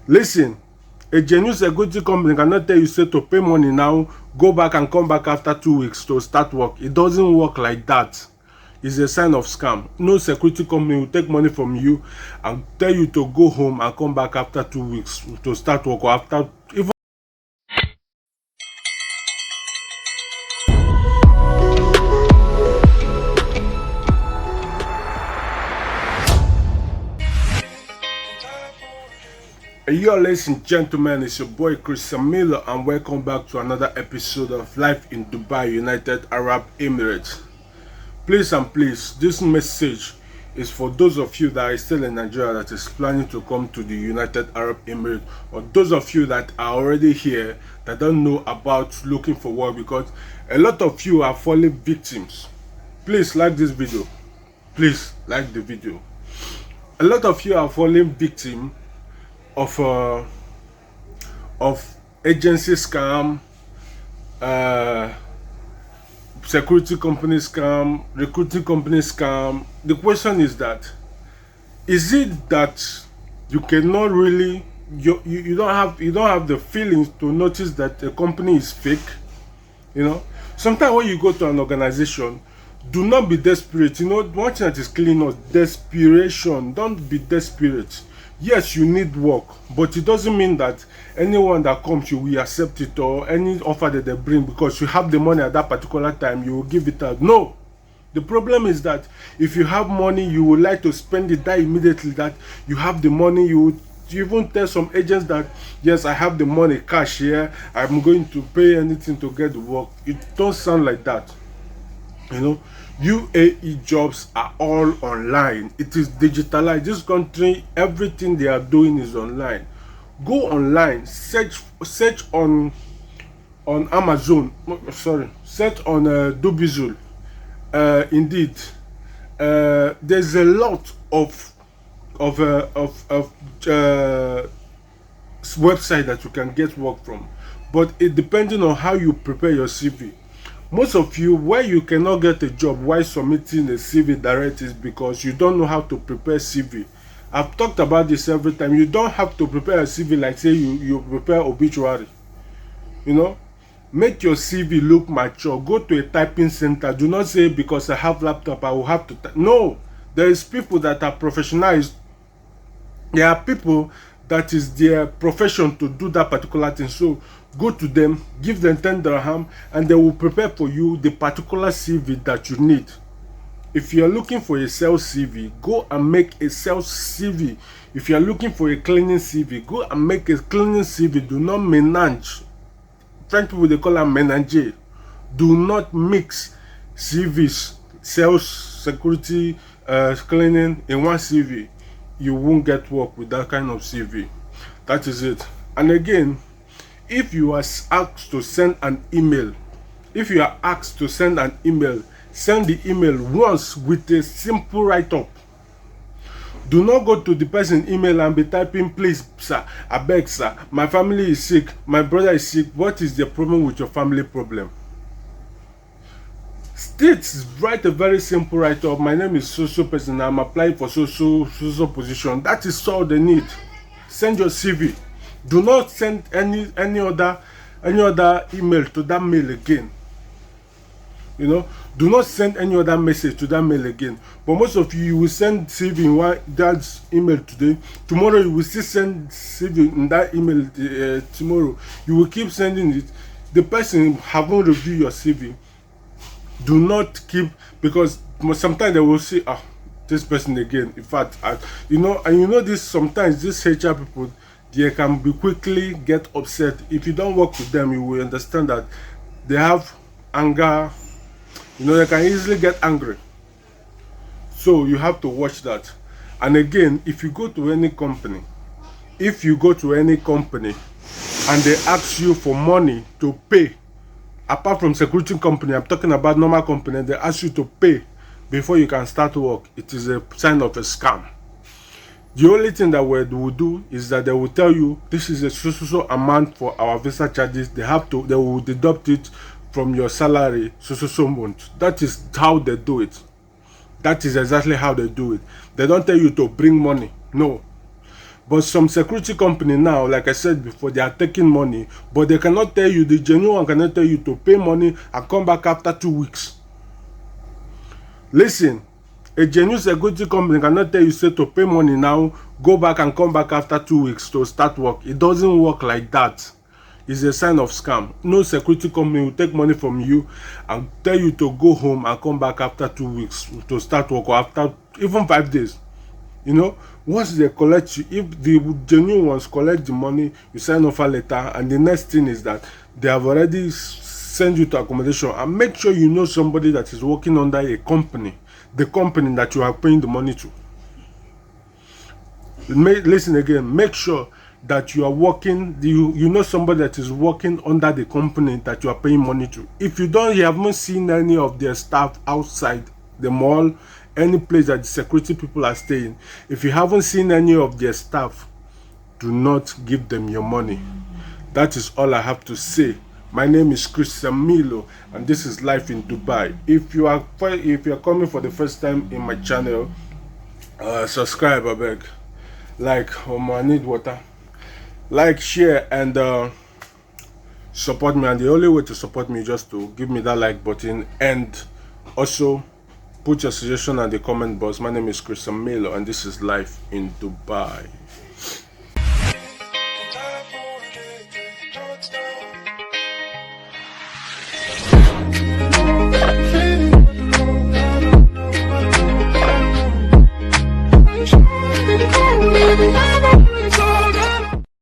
Listen, a genuine security company cannot tell you say to pay money now, go back and come back after 2 weeks to start work. It doesn't work like that. It's a sign of scam. No security company will take money from you and tell you to go home and come back after 2 weeks to start work, or after even. Yo, ladies and gentlemen, it's your boy Chris Miller, and welcome back to another episode of Life in Dubai, United Arab Emirates. Please and please, this message is for those of you that are still in Nigeria that is planning to come to the United Arab Emirates, or those of you that are already here that don't know about looking for work, because a lot of you are falling victims. Please like this video. Please like the video. A lot of you are falling victim of agency scam, security company scam, recruiting company scam. The question is that, is it that you cannot really, you don't have the feelings to notice that the company is fake? You know, sometimes when you go to an organization, do not be desperate. You know, one thing that is killing us: desperation. Don't be desperate. Yes, you need work, but it doesn't mean that anyone that comes you will accept it, or any offer that they bring because you have the money at that particular time you will give it out. No. The problem is that if you have money, you would like to spend it that immediately. That you have the money, you would even tell some agents that yes, I have the money, cash here, I'm going to pay anything to get the work. It don't sound like that. You know, UAE jobs are all online. It is digitalized. This country, everything they are doing is online. Go online, search on Amazon. Sorry, search on Dubizul. Indeed, there's a lot of website that you can get work from, but it depending on how you prepare your CV. Most of you, where you cannot get a job while submitting a CV direct, is because you don't know how to prepare CV. I've talked about this every time. You don't have to prepare a CV like say you prepare obituary. You know, make your CV look mature. Go to a typing center. Do not say because I have laptop I will have to type. No, there is people that are professionalized. There are people that is their profession to do that particular thing. So go to them, give them 10 dirham, and they will prepare for you the particular CV that you need. If you are looking for a sales CV, go and make a sales CV. If you are looking for a cleaning CV, go and make a cleaning CV. Do not menage. French people, they call them ménager. Do not mix CVs, sales, security, cleaning in one CV. You won't get work with that kind of CV. That is it. And again, if you are asked to send an email, send the email once with a simple write-up. Do not go to the person email and be typing, please sir, I beg sir, my family is sick, my brother is sick. What is the problem with your family problem? Write a very simple write-up. My name is so person, I'm applying for so position. That is all they need. Send your CV. Do not send any other email to that mail again. You know, do not send any other message to that mail again. But most of you will send CV in that email today. Tomorrow you will still send CV in that email. Tomorrow you will keep sending it. The person haven't reviewed your CV. Do not keep, because sometimes they will say, ah, this person again. In fact, you know this. Sometimes these HR people, they can be quickly get upset. If you don't work with them, you will understand that they have anger. You know, they can easily get angry. So you have to watch that. And again, if you go to any company and they ask you for money to pay, apart from security company, I'm talking about normal company, they ask you to pay before you can start work, it is a sign of a scam. The only thing that we will do is that they will tell you this is a so amount for our visa charges. They will deduct it from your salary so month. That is how they do it. That is exactly how they do it. They don't tell you to bring money. No. But some security company now, like I said before, they are taking money, but they cannot tell you, the genuine one cannot tell you to pay money and come back after 2 weeks. Listen, a genuine security company cannot tell you, say, to pay money now, go back and come back after 2 weeks to start work. It doesn't work like that. It's a sign of scam. No security company will take money from you and tell you to go home and come back after 2 weeks to start work, or after even 5 days. You know, once they collect you, if the genuine ones collect the money, you sign offer letter, and the next thing is that they have already sent you to accommodation. And make sure you know somebody that is working under a company, the company that you are paying the money to. Listen again, make sure that you are working, you know somebody that is working under the company that you are paying money to. If you haven't seen any of their staff outside the mall, any place that the security people are staying, if you haven't seen any of their staff, do not give them your money. That is all I have to say. My name is Christian Milo, and this is Life in Dubai. If you are coming for the first time in my channel, subscribe, I beg. Like, I need water. Like, share, and support me. And the only way to support me is just to give me that like button, and also put your suggestion in the comment box. My name is Christian Milo, and this is Life in Dubai.